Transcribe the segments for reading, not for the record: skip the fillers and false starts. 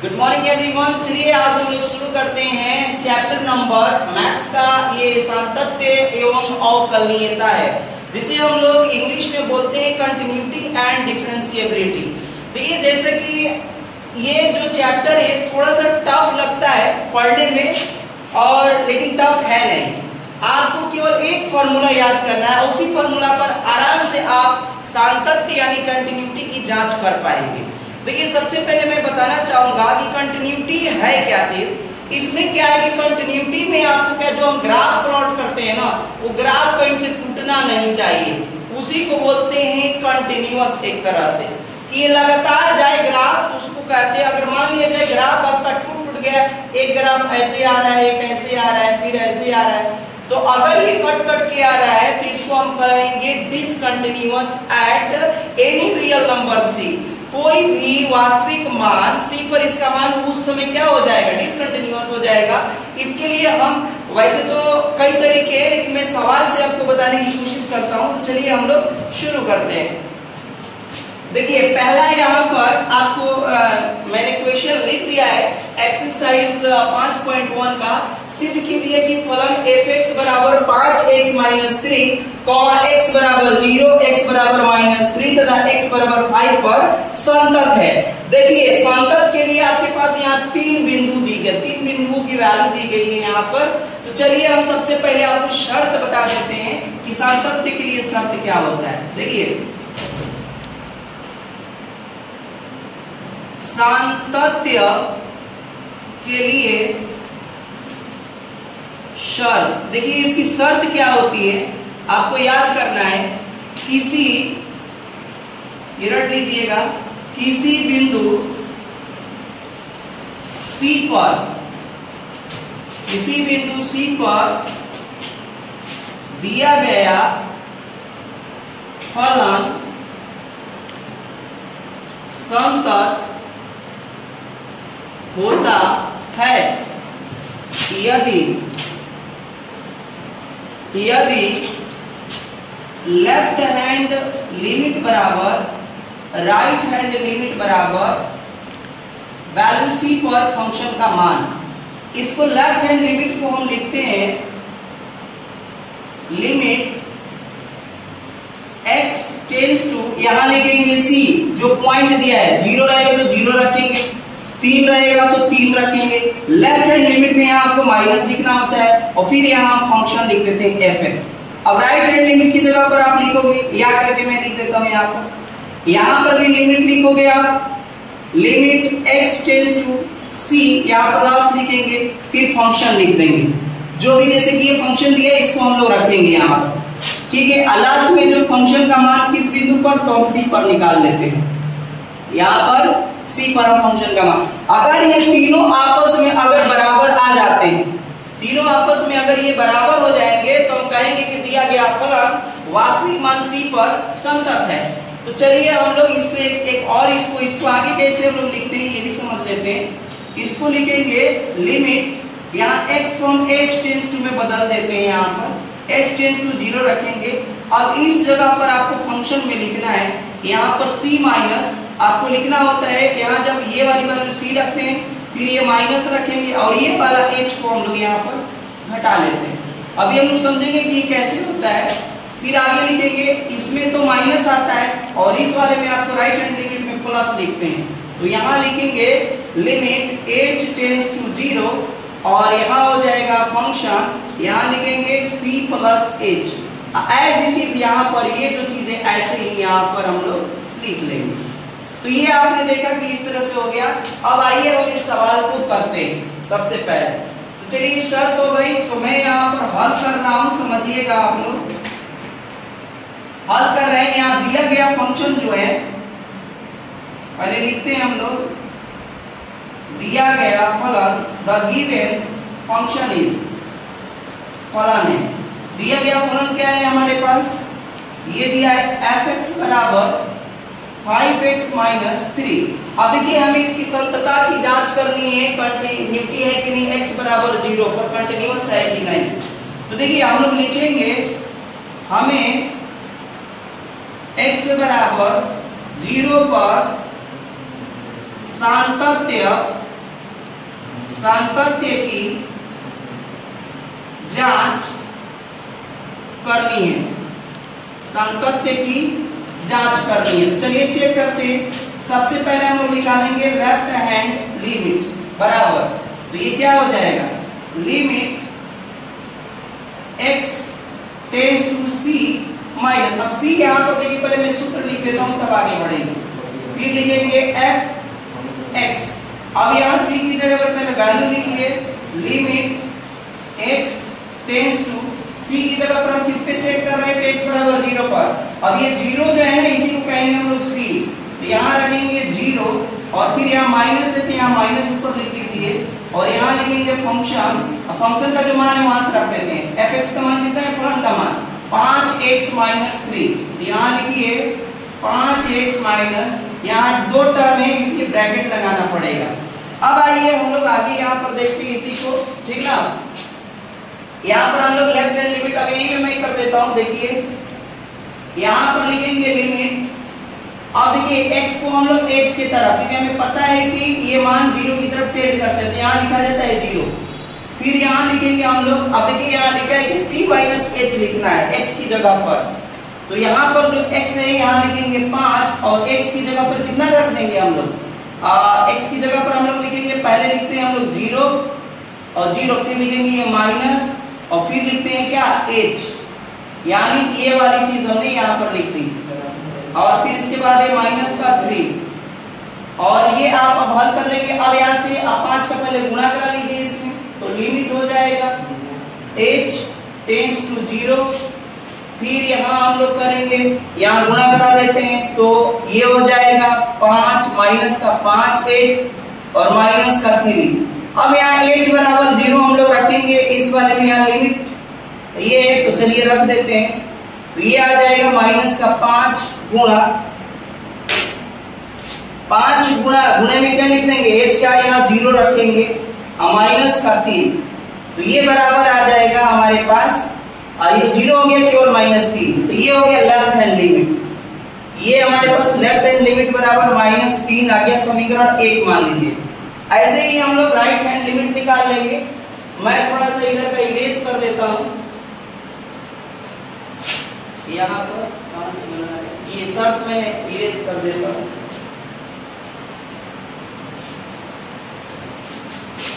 Good morning everyone. चलिए आज हम लोग शुरू करते हैं चैप्टर नंबर मैथ्स का। ये सातत्य एवं अवकलनीयता है, जिसे हम लोग इंग्लिश में बोलते हैं कंटिन्यूटी एंड डिफरेंशिएबिलिटी। देखिए जैसे कि ये जो चैप्टर है थोड़ा सा टफ लगता है पढ़ने में, और लेकिन टफ है नहीं। आपको केवल एक फॉर्मूला याद करना है, उसी फॉर्मूला पर आराम से आप सातत्य यानी कंटिन्यूटी की जांच कर पाएंगे। देखिए सबसे पहले मैं बताना चाहूंगा कि कंटिन्यूटी है क्या चीज। इसमें क्या है कि कंटिन्यूटी में आपको क्या, जो हम ग्राफ प्लॉट करते हैं ना, वो ग्राफ कहीं से टूटना नहीं चाहिए। उसी को बोलते हैं कंटिन्यूअस। एक तरह से कि ये लगातार जाए ग्राफ, तो उसको कहते हैं। अगर मान लिया जाए ग्राफ आपका टूट गया, एक ग्राफ ऐसे आ रहा है, एक ऐसे आ रहा है, फिर ऐसे आ रहा है, तो अगर ये कट कट के आ रहा है तो इसको हम कहेंगे discontinuous at any real number C. कोई भी वास्तविक मान सी पर इसका मान उस समय क्या हो जाएगा, डिसकंटिन्यूअस हो जाएगा। इसके लिए हम वैसे तो कई तरीके हैं, लेकिन मैं सवाल से आपको बताने की कोशिश करता हूं। तो चलिए हम लोग शुरू करते हैं। देखिए पहला यहाँ पर आपको मैंने क्वेश्चन लिख दिया है एक्सरसाइज 5.1 का। सिद्ध कीजिए कि फलन f(x) बराबर 5x - 3, x बराबर 0, x बराबर -3 तथा x बराबर 5 पर संतत है। देखिए संतत के लिए आपके पास यहाँ 3 बिंदु दी गए, 3 बिंदुओं की वैल्यू दी गई है यहाँ पर। तो चलिए हम सबसे पहले आपको शर्त बता देते हैं कि सातत्य के लिए शर्त क्या होता है। देखिए सातत्य के लिए शर्त, देखिए इसकी शर्त क्या होती है, आपको याद करना है। किसी, ये रट लीजिएगा, किसी बिंदु C पर, किसी बिंदु C पर दिया गया फलन संतत होता है यदि लेफ्ट हैंड लिमिट बराबर राइट हैंड लिमिट बराबर वैल्यू C पर फंक्शन का मान। इसको लेफ्ट हैंड लिमिट को हम लिखते हैं लिमिट x टेंड्स टू, यहां लिखेंगे C, जो पॉइंट दिया है। 0 रहेगा तो 0 रखेंगे, 3 रहेगा तो 3 रखेंगे। लेफ्ट हैंड लिमिट में यहाँ आपको माइनस लिखना होता है, और फिर यहाँ हम फंक्शन लिख देते हैं fx। अब राइट हैंड लिमिट की जगह पर आप लिखोगे, या करके मैं लिख देता हूँ यहाँ पर, यहाँ पर भी लिमिट लिखोगे आप, limit x tends to c, यहाँ पर लास्ट लिखेंगे, फिर फंक्शन लिख देंगे। जो भी जैसे कि ये फंक्शन दिया है इसको हम लोग रखेंगे यहाँ पर, ठीक है। लास्ट में जो फंक्शन का मान किस बिंदु पर, तो हम c पर निकाल लेते हैं। यहाँ पर C पर हम फंक्शन का मान, अगर ये तीनों आपस में अगर बराबर आ जाते हैं, तीनों आपस में अगर ये बराबर हो जाएंगे, तो हम कहेंगे कि दिया गया फलन वास्तविक मान C पर संतत है। तो चलिए हम लोग इसको एक और इसको आगे कैसे हम लोग लिखते हैं ये भी समझ लेते हैं। इसको लिखेंगे लिमिट, यहाँ x को हम h टेंड्स टू में बदल देते हैं, यहाँ पर h टेंड्स टू 0 रखेंगे। अब इस जगह पर आपको फंक्शन में लिखना है, यहाँ पर C माइनस आपको लिखना होता है। यहाँ जब ये वाली वैल्यू C रखते हैं, फिर ये माइनस रखेंगे, और ये वाला h को हम लोग यहाँ पर घटा लेते हैं। अभी हम लोग समझेंगे कि कैसे होता है। फिर आगे लिखेंगे, इसमें तो माइनस आता है, और इस वाले में आपको राइट हैंड लिमिट में प्लस लिखते हैं। तो यहाँ लिखेंगे लिमिट h टेंड्स टू 0, और यहाँ हो जाएगा फंक्शन, यहाँ लिखेंगे C plus h as it is. यहाँ पर ये जो चीजें ऐसे ही यहाँ पर हम लोग लिख लेंगे। तो ये आपने देखा कि इस तरह से हो गया। अब आइए हम इस सवाल को करते हैं सबसे पहले। तो चलिए शर्त हो गई, तो मैं यहाँ पर हल कर रहा हूं, समझिएगा आप लोग। हल कर रहे हैं, यहाँ दिया गया फंक्शन जो है, पहले लिखते हैं हम लोग, दिया गया फलन द गिवन फंक्शन इज, फलन है, दिया गया फलन क्या है हमारे पास, ये दिया है f(x) बराबर 5x - 3। अब देखिए हमें इसकी संततता की जांच करनी है, कंटिन्यूटी है कि नहीं, x बराबर 0 पर कंटिन्यूअस है कि नहीं। तो देखिए हम लोग लिखेंगे, हमें x बराबर 0 पर सातत्य सातत्य की जांच करनी है, सातत्य की जांच करनी है। तो चलिए चेक करते हैं। सबसे पहले हम लोग निकालेंगे लेफ्ट हैंड लिमिट बराबर, तो ये क्या हो जाएगा, limit x tends to c minus, अब c यहां पर देखिए, पहले मैं सूत्र लिख देता हूं तब आगे बढ़ेंगे। फिर लिखेंगे f(x), अब यहां c की जगह पर पहले वैल्यू लिखिए, limit x tends to c की जगह पर हम किस पे चेक कर रहे थे, x बराबर 0 पर। अब ये 0 जो है ना, इसी को कहेंगे हम लोग c, तो यहाँ रखेंगे 0 और फिर यहाँ माइनस है तो यहाँ माइनस ऊपर लिख लीजिए और यहाँ लिखेंगे फंक्शन। अब फंक्शन का जो मान है वहां से रख देते हैं। fx का मान कितना है, फलन का मान 5x माइनस 3, यहाँ लिखिए 5x माइनस, यहाँ दो टर्म है इसलिए ब्रैकेट लगाना पड़ेगा। अब आइए हम लोग आगे यहाँ पर देखते हैं इसी को, ठीक ना। यहाँ पर हम लोग लेफ्ट हैंड लिमिट, अब यही मैं कर देता हूँ, देखिए यहाँ पर लिखेंगे लिमिट, अब देखिए x को हम लोग h की तरफ, क्योंकि हमें पता है कि ये मान 0 की तरफ टेंड करते हैं, तो यहाँ लिखा जाता है 0। फिर यहाँ लिखेंगे हम लोग, अब देखिए यहाँ लिखा है कि c माइनस h लिखना है x की जगह पर, तो यहाँ पर जो x है यहाँ लिखेंगे 5 और x की जगह पर कितना रख देंगे हम लोग, x की जगह पर हम लोग लिखेंगे, पहले लिखते हैं हम लोग 0 और 0, फिर लिखेंगे ये माइनस और फिर लिखते हैं क्या, h, यानी ये वाली चीज हमने यहाँ पर लिख दी, और फिर इसके बाद है माइनस का 3 और ये आप अब हल कर लेंगे। अब यहाँ से आप 5 का पहले गुणा करा लीजिए इसमें, तो लिमिट हो जाएगा h टेंड्स टू 0, फिर यहाँ हम लोग करेंगे, यहाँ गुणा करा लेते हैं तो ये हो जाएगा 5 माइनस का 5h और माइनस का 3। अब यहाँ h बराबर 0 हम लोग रखेंगे, इस वाले में यहाँ लिमिट ये है, तो चलिए रख देते हैं, तो ये आ जाएगा माइनस का 5 गुणा 5 गुणे में क्या लिख देंगे, h का यहाँ 0 रखेंगे और माइनस का 3, तो ये बराबर आ जाएगा हमारे पास, ये 0 हो गया केवल -3, तो ये हो गया लेफ्ट हैंड लिमिट। ये हमारे पास लेफ्ट हैंड लिमिट बराबर -3 आ गया, समीकरण 1 मान लीजिए। ऐसे ही हम लोग राइट हैंड लिमिट निकाल लेंगे। मैं थोड़ा सा इधर का इरेज कर देता हूं, यहाँ पर कहां से बना है, ये सब मैं इरेज कर देता हूं।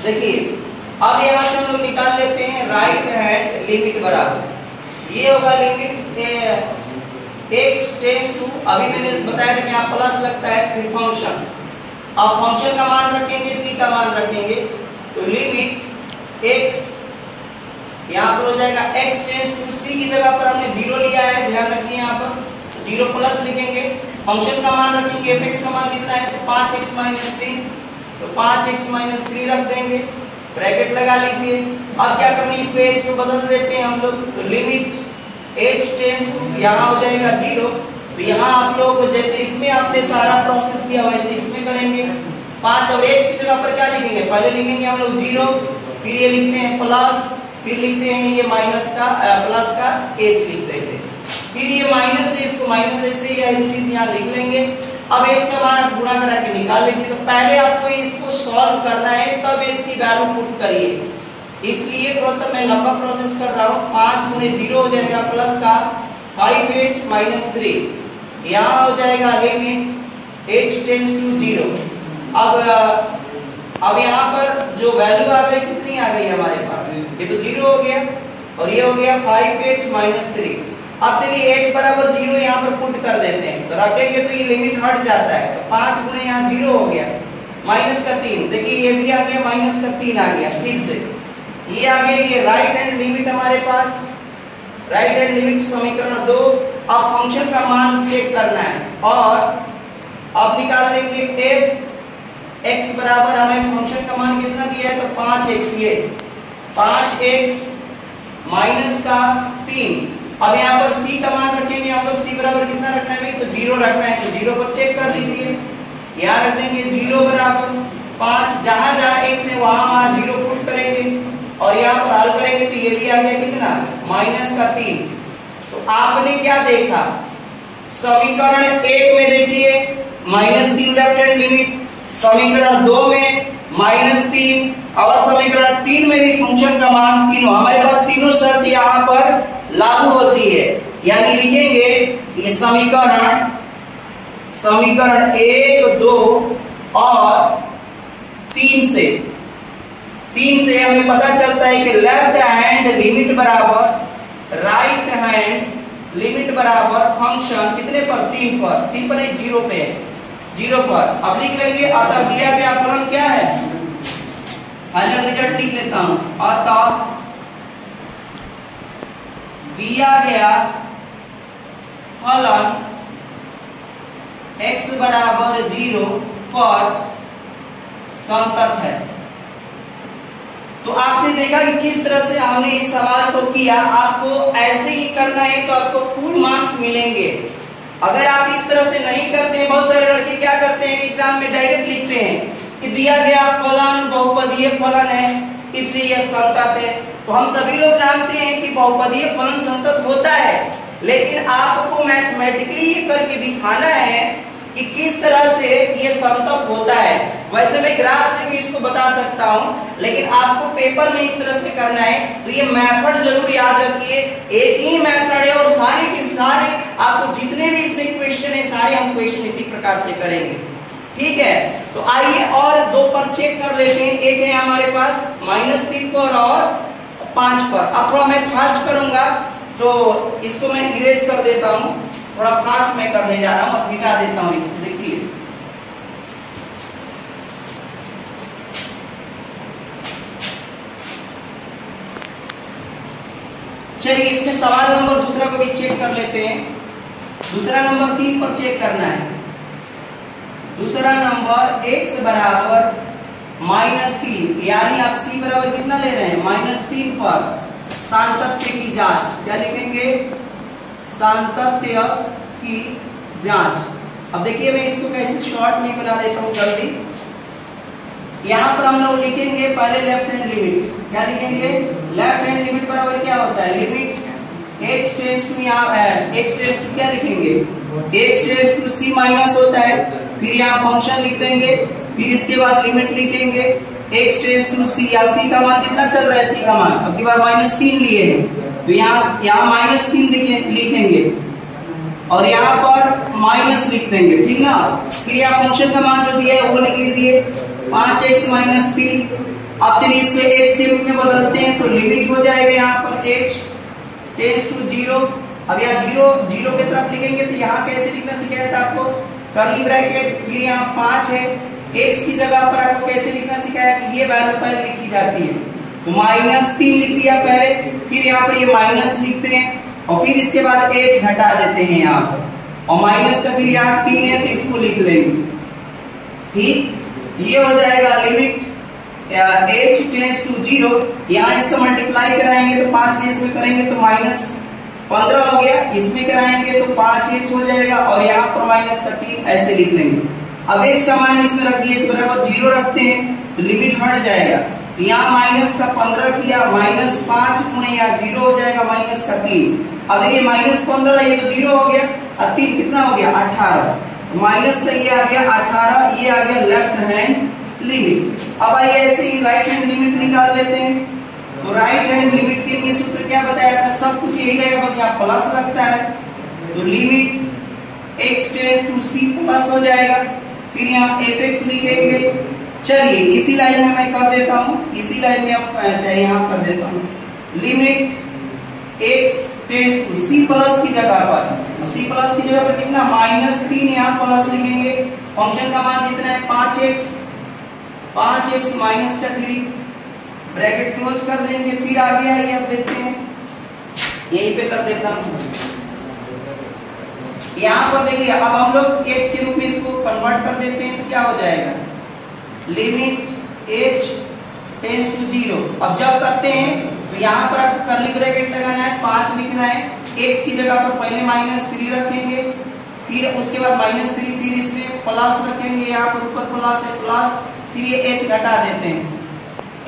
देखिए अब यहाँ से हम लोग निकाल लेते हैं राइट हैंड लिमिट बराबर, ये होगा लिमिट x टेंड्स टू, अभी मैंने बताया था कि यहाँ प्लस लगता है, फिर फंक्शन, अब फंक्शन का मान रखेंगे, c का मान रखेंगे, तो लिमिट x यहाँ पर हो जाएगा x टेंड्स टू c की जगह पर हमने 0 लिया है, ध्यान रखिए यहाँ पर 0 प्लस लिखेंगे, फंक्शन का मान रखेंगे, fx का मान कितना है, तो 5x माइनस 3, तो 5x माइनस 3 रख देंगे, ब्रैकेट लगा लीजिए। अब क्या करनी है, इसको h पे बदल देते हैं हम लोग, तो लिमिट h टेंड्स टू यहाँ हो जाएगा 0, तो यहाँ आप लोग जैसे इसमें आपने सारा प्रोसेस किया वैसे इसमें करेंगे। 5 और x की जगह पर क्या लिखेंगे, पहले लिखेंगे हम लोग 0, फिर ये लिखते हैं प्लस, फिर लिखते हैं ये माइनस का प्लस का h लिख देते हैं, फिर ये माइनस से इसको माइनस ऐसे ही यहाँ लिख लेंगे। अब h का मान आप गुणा करा के निकाल लीजिए, तो पहले आपको इसको सॉल्व करना है तब h की वैल्यू पुट करिए, इसलिए थोड़ा सा मैं लंबा प्रोसेस कर रहा हूँ। 5 गुणे 0 हो जाएगा प्लस का 5h माइनस 3, यहाँ हो जाएगा लिमिट h टेंड्स टू 0। अब यहाँ पर जो वैल्यू आ गई कितनी आ गई हमारे पास, ये तो 0 हो गया और ये हो गया 5h माइनस 3। अब चलिए h बराबर 0 यहाँ पर पुट कर देते हैं, तो रखेंगे तो ये लिमिट हट जाता है, तो 5 गुणे यहाँ 0 हो गया माइनस का 3, देखिए ये भी आ गया माइनस का 3 आ गया, फिर से ये आ गया, ये राइट हैंड लिमिट हमारे पास, राइट हैंड लिमिट समीकरण 2। अब फंक्शन का मान चेक करना है और अब निकाल लेंगे f x बराबर, हमें फंक्शन का मान कितना दिया है, तो 5x, ये 5x माइनस का 3। अब यहाँ पर c का मान रखेंगे हम लोग, c बराबर कितना रखना है, तो 0 रखना है, तो 0 पर चेक कर लीजिए, यहाँ रख देंगे 0 बराबर 5, जहां जहां x है वहां 0 पुट करेंगे और यहाँ पर हल करेंगे तो ये भी आ गया कितना, माइनस का 3। तो आपने क्या देखा, समीकरण 1 में देखिए -3 लेफ्ट हैंड लिमिट, समीकरण 2 में -3 और समीकरण 3 में भी फंक्शन का मान तीनों, हमारे पास तीनों शर्त यहाँ पर लागू होती है, यानी लिखेंगे ये समीकरण 1, 2 और 3 से हमें पता चलता है कि लेफ्ट हैंड लिमिट बराबर राइट हैंड लिमिट बराबर फंक्शन कितने पर, 3 पर नहीं 0 पे, 0 पर। अब लिख लेंगे अतः दिया गया फलन क्या है, फाइनल रिजल्ट लिख लेता हूं, अतः दिया गया फलन x बराबर 0 पर संतत है। तो आपने देखा कि किस तरह से हमने इस सवाल को किया, आपको ऐसे ही करना है तो आपको फुल मार्क्स मिलेंगे। अगर आप इस तरह से नहीं करते हैं, बहुत सारे लड़के क्या करते हैं एग्जाम में डायरेक्ट लिखते हैं कि दिया गया फलन बहुपदीय फलन है इसलिए यह संतत है। तो हम सभी लोग जानते हैं कि बहुपदीय फलन संतत होता है, लेकिन आपको मैथमेटिकली ये करके दिखाना है कि किस तरह से ये संतत होता है। वैसे मैं ग्राफ से भी इसको बता सकता हूं, लेकिन आपको पेपर में इस तरह से करना है। तो ये मेथड जरूर याद रखिए, एक ही मेथड है और सारे के सारे आपको जितने भी इसमें क्वेश्चन है सारे हम क्वेश्चन इसी प्रकार से करेंगे, ठीक है। तो आइए और 2 पर चेक कर लेते हैं। एक है हमारे पास -3 पर और 5 पर। अब थोड़ा मैं फास्ट करूंगा तो इसको मैं इरेज कर देता हूं, थोड़ा फास्ट मैं करने जा रहा हूं, अब मिटा देता हूं इसको। देखिए चलिए इसमें सवाल नंबर दूसरा को भी चेक कर लेते हैं। दूसरा नंबर 3 पर चेक करना है। दूसरा नंबर x बराबर -3, यानी आप c बराबर कितना ले रहे हैं -3 पर सातत्य की जांच, क्या लिखेंगे, सातत्य की जांच। अब देखिए मैं इसको कैसे शॉर्ट में बना देता हूं जल्दी। यहां पर हम लोग लिखेंगे पहले लेफ्ट हैंड लिमिट, क्या लिखेंगे, लेफ्ट हैंड लिमिट बराबर क्या होता है, लिमिट x टेंड्स टू, यहाँ x टेंड्स टू क्या लिखेंगे, x tends to c minus होता है, फिर यहाँ फंक्शन लिख देंगे, फिर इसके बाद लिमिट लिखेंगे x टेंड्स टू c, या c का मान कितना चल रहा है, c का मान अब की बार -3 लिए हैं, तो यहाँ -3 लिखेंगे और यहाँ पर माइनस लिख देंगे, ठीक ना। फिर यहाँ फंक्शन का मान जो दिया है वो लिख लीजिए 5x - 3। अब चलिए इसको x के रूप में बदलते हैं तो लिमिट हो जाएगा यहाँ पर x टेंड्स टू 0। अब यहाँ 0 की तरफ लिखेंगे तो यहाँ कैसे लिखना सिखाया था आपको, कर्ली ब्रैकेट, फिर यहाँ 5 है, x की जगह पर आपको कैसे लिखना सिखाया कि ये वैल्यू पहले लिखी जाती है, तो -3 लिख दिया पहले, फिर यहाँ पर ये माइनस लिखते हैं और फिर इसके बाद h घटा देते हैं यहाँ पर, और माइनस का फिर यहाँ 3 है तो इसको लिख लेंगे, ठीक। ये हो जाएगा लिमिट h टेंड्स टू 0, यहाँ इसका मल्टीप्लाई कराएंगे तो 5 के इसमें करेंगे तो -15 हो गया, इसमें कराएंगे तो 5h हो जाएगा और यहाँ पर माइनस का 3 ऐसे लिख लेंगे। अब h का मान इसमें रख दिए, h बराबर 0 रखते हैं तो लिमिट हट जाएगा, यहाँ माइनस का 15 किया, -5 गुणे यहाँ 0 हो जाएगा माइनस का 3। अब देखिए -15 ये तो 0 हो गया और 3 कितना हो गया 18, माइनस का ये आ गया 18, ये आ गया लेफ्ट हैंड लिमिट। अब आइए ऐसे ही राइट हैंड लिमिट निकाल लेते हैं। तो राइट हैंड लिमिट के लिए सूत्र क्या बताया था, सब कुछ यही रहेगा, बस यहाँ प्लस लगता है, तो limit x tends to c plus हो जाएगा, फिर यहाँ fx लिखेंगे। चलिए इसी लाइन में मैं कर देता हूँ, इसी लाइन में अब चाहिए यहाँ कर देता हूँ, limit x tends to c plus की जगह पर, c प्लस की जगह पर कितना -3, यहाँ प्लस लिखेंगे, फंक्शन का मान कितना है 5x माइनस का 3, ब्रैकेट क्लोज कर देंगे, फिर आगे आइए अब देखते हैं, यहीं पे कर देता हूँ। यहाँ पर देखिए अब हम लोग h के रूप में इसको कन्वर्ट कर देते हैं तो क्या हो जाएगा, लिमिट h टेंड्स टू 0। अब जब करते हैं तो यहाँ पर आपको कर्ली ब्रैकेट लगाना है, 5 लिखना है, x की जगह पर पहले -3 रखेंगे, फिर उसके बाद -3, फिर इसमें प्लस रखेंगे, यहाँ पर ऊपर प्लस है प्लस, फिर ये h घटा देते हैं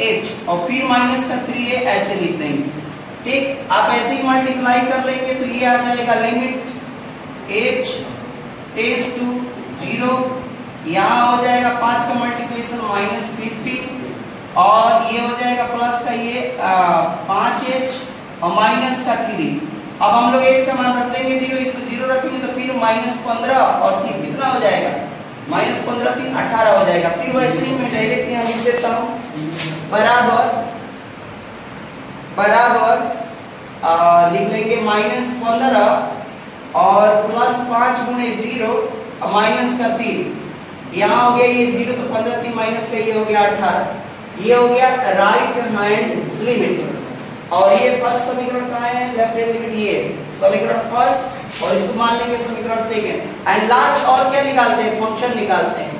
h और फिर माइनस का 3 है ऐसे लिख देंगे, ठीक। आप ऐसे ही मल्टीप्लाई कर लेंगे तो ये आ जाएगा लिमिट h टेंड्स टू 0 यहाँ हो जाएगा 5 का मल्टीप्लिकेशन -50 और ये हो जाएगा प्लस का ये 5h और माइनस का 3। अब हम लोग h का मान रख देंगे 0, इसमें 0 रखेंगे तो फिर -15 और 3 कितना हो जाएगा, -15 3 18 हो जाएगा। फिर वैसे ही मैं डायरेक्ट यहाँ लिख देता हूँ बराबर लिख लेंगे -15 और +5 गुणे 0 और माइनस का 3। यहाँ हो गया ये 0 तो 15 3 माइनस का ये हो गया 18। ये हो गया राइट हैंड लिमिट। और ये फर्स्ट समीकरण कहाँ है, लेफ्ट हैंड लिमिट ये समीकरण फर्स्ट और इसको मान लेंगे समीकरण सेकंड। एंड लास्ट और क्या निकालते हैं, फंक्शन निकालते हैं।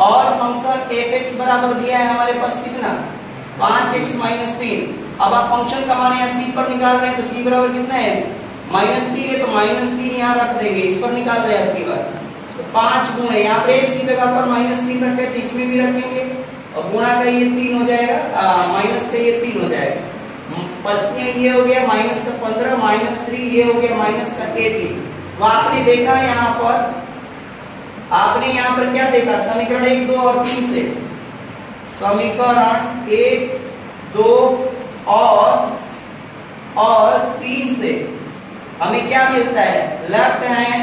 और फंक्शन f(x) बराबर दिया है हमारे पास कितना 5x - 3। अब आप फंक्शन का मान यहाँ c पर निकाल रहे हैं तो c बराबर कितना है -3 है तो -3 यहाँ रख देंगे, इस पर निकाल रहे हैं आपकी बात। तो 5 गुणे यहाँ पर x की जगह पर -3 रखे तो इसमें भी रखेंगे और गुणा का ये 3 हो जाएगा, माइनस का ये 3 हो जाएगा। ये हो गया -15 -3 ये हो गया -18। तो आपने देखा यहाँ पर क्या देखा, समीकरण 1 2 और 3 से, समीकरण 1 2 और 3 से हमें क्या मिलता है, लेफ्ट हैंड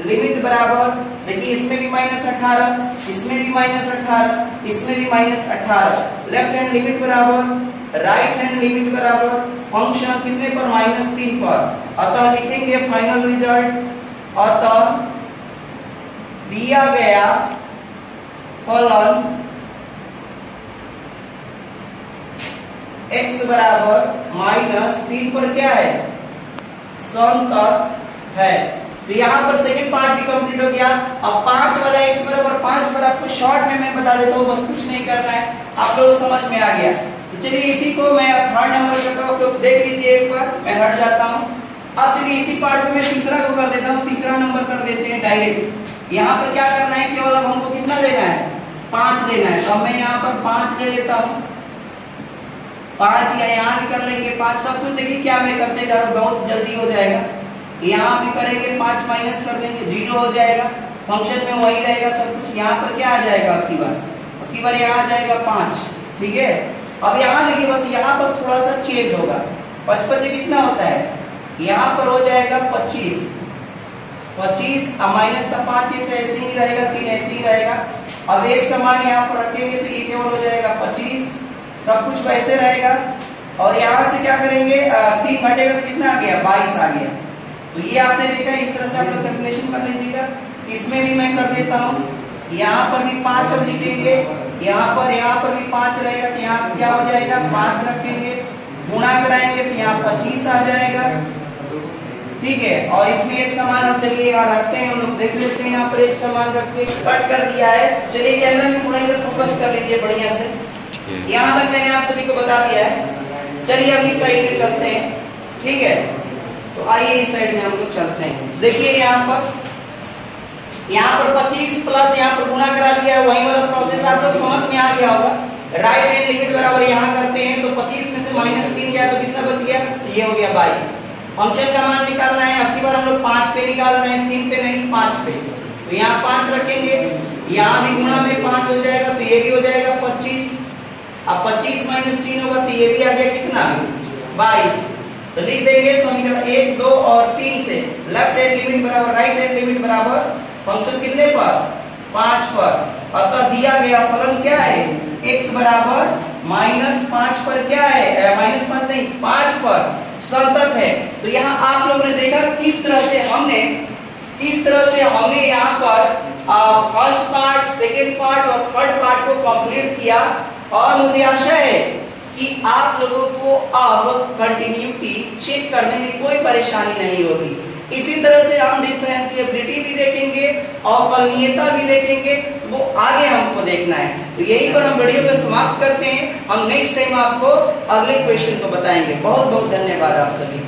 लिमिट बराबर, देखिए इसमें भी -18 इसमें भी -18 इसमें भी -18, लेफ्ट हैंड लिमिट बराबर राइट हैंड लिमिट बराबर फंक्शन कितने पर -3 पर। अतः लिखेंगे फाइनल रिजल्ट, अतः दिया गया फलन x बराबर -3 पर क्या है, संतत है। तो यहाँ पर सेकंड पार्ट भी कंप्लीट हो गया। अब 5 वाला x बराबर 5 पर आपको शॉर्ट में मैं बता देता हूँ, बस कुछ नहीं करना है, आप लोग समझ में आ गया। तो चलिए इसी को मैं थर्ड नंबर करता हूँ, आप लोग देख लीजिए एक बार, मैं हट जाता हूँ। अब चलिए इसी पार्ट को मैं तीसरा को कर देता हूँ, तीसरा नंबर कर देते हैं डायरेक्ट। यहाँ पर क्या करना है, केवल अब हमको कितना लेना है 5 लेना है। तो मैं यहाँ पर 5 ले लेता हूँ, 5 या यहाँ भी कर लेंगे 5, सब कुछ देखिए क्या मैं करते जा रहा हूँ, बहुत जल्दी हो जाएगा। यहाँ भी करेंगे 5 माइनस कर देंगे 0 हो जाएगा, फंक्शन में वही रहेगा सब कुछ। यहाँ पर क्या आ जाएगा आपकी बार यहाँ आ जाएगा 5, ठीक है। अब यहाँ देखिए बस यहाँ पर थोड़ा सा चेंज होगा, 55 कितना होता है, यहाँ पर हो जाएगा 25 माइनस का 5 ऐसे ही रहेगा, 3 ऐसे ही रहेगा। अब एज का मान यहाँ पर रखेंगे तो ये केवल हो जाएगा 25, सब कुछ वैसे रहेगा। और यहाँ से क्या करेंगे, 3 घटेगा तो कितना आ गया 22 आ गया। तो ये आपने देखा, इस तरह से आप लोग कैलकुलेशन कर लीजिएगा। इसमें भी मैं कर देता हूँ, यहाँ पर भी 5 अब लिखेंगे, यहाँ पर भी 5 रहेगा तो यहाँ क्या हो जाएगा 5 रखेंगे, गुणा कराएंगे तो यहाँ 25 आ जाएगा, ठीक है। और इसमें एच का मान हम चलिए यहाँ रखते हैं, हम लोग देख लेते हैं। यहाँ पर एच का मान रख के कट कर दिया है। चलिए कैमरा में थोड़ा इधर फोकस कर लीजिए बढ़िया से, यहाँ तक मैंने आप सभी को बता दिया है। चलिए अब इस साइड में चलते हैं, ठीक है। तो आइए इस साइड में हम लोग चलते हैं। देखिए यहाँ पर 25 प्लस यहाँ पर गुणा करा लिया है, वही वाला प्रोसेस आप लोग समझ में आ गया होगा। राइट हैंड लिमिट बराबर यहाँ करते हैं तो 25 में से -3 गया तो कितना बच गया, ये हो गया 22। फंक्शन का मान निकालना है, अब की बार हम लोग 5 पे निकाल रहे हैं, 3 पे नहीं 5 पे। तो यहाँ 5 रखेंगे, यहाँ भी गुणा में 5 हो जाएगा तो ये भी हो जाएगा 25। अब 25 - 3 होगा तो ये भी आ गया कितना 22। तो लिख देंगे समीकरण 1 2 और 3 से, लेफ्ट हैंड लिमिट बराबर राइट हैंड लिमिट बराबर फंक्शन कितने पर 5 पर। अतः दिया गया फलन क्या है, x बराबर -5 पर क्या है, -5 नहीं 5 पर संतत है। तो यहाँ आप लोगों ने देखा किस तरह से हमने यहाँ पर फर्स्ट पार्ट, सेकेंड पार्ट और थर्ड पार्ट को कंप्लीट किया। और मुझे आशा है कि आप लोगों को अब कंटिन्यूटी चेक करने में कोई परेशानी नहीं होगी। इसी तरह से हम डिफरेंशिएबिलिटी भी देखेंगे और कलनीयता भी देखेंगे, वो आगे हमको देखना है। तो यही पर हम वीडियो को समाप्त करते हैं। हम नेक्स्ट टाइम आपको अगले क्वेश्चन को बताएंगे। बहुत बहुत धन्यवाद आप सभी।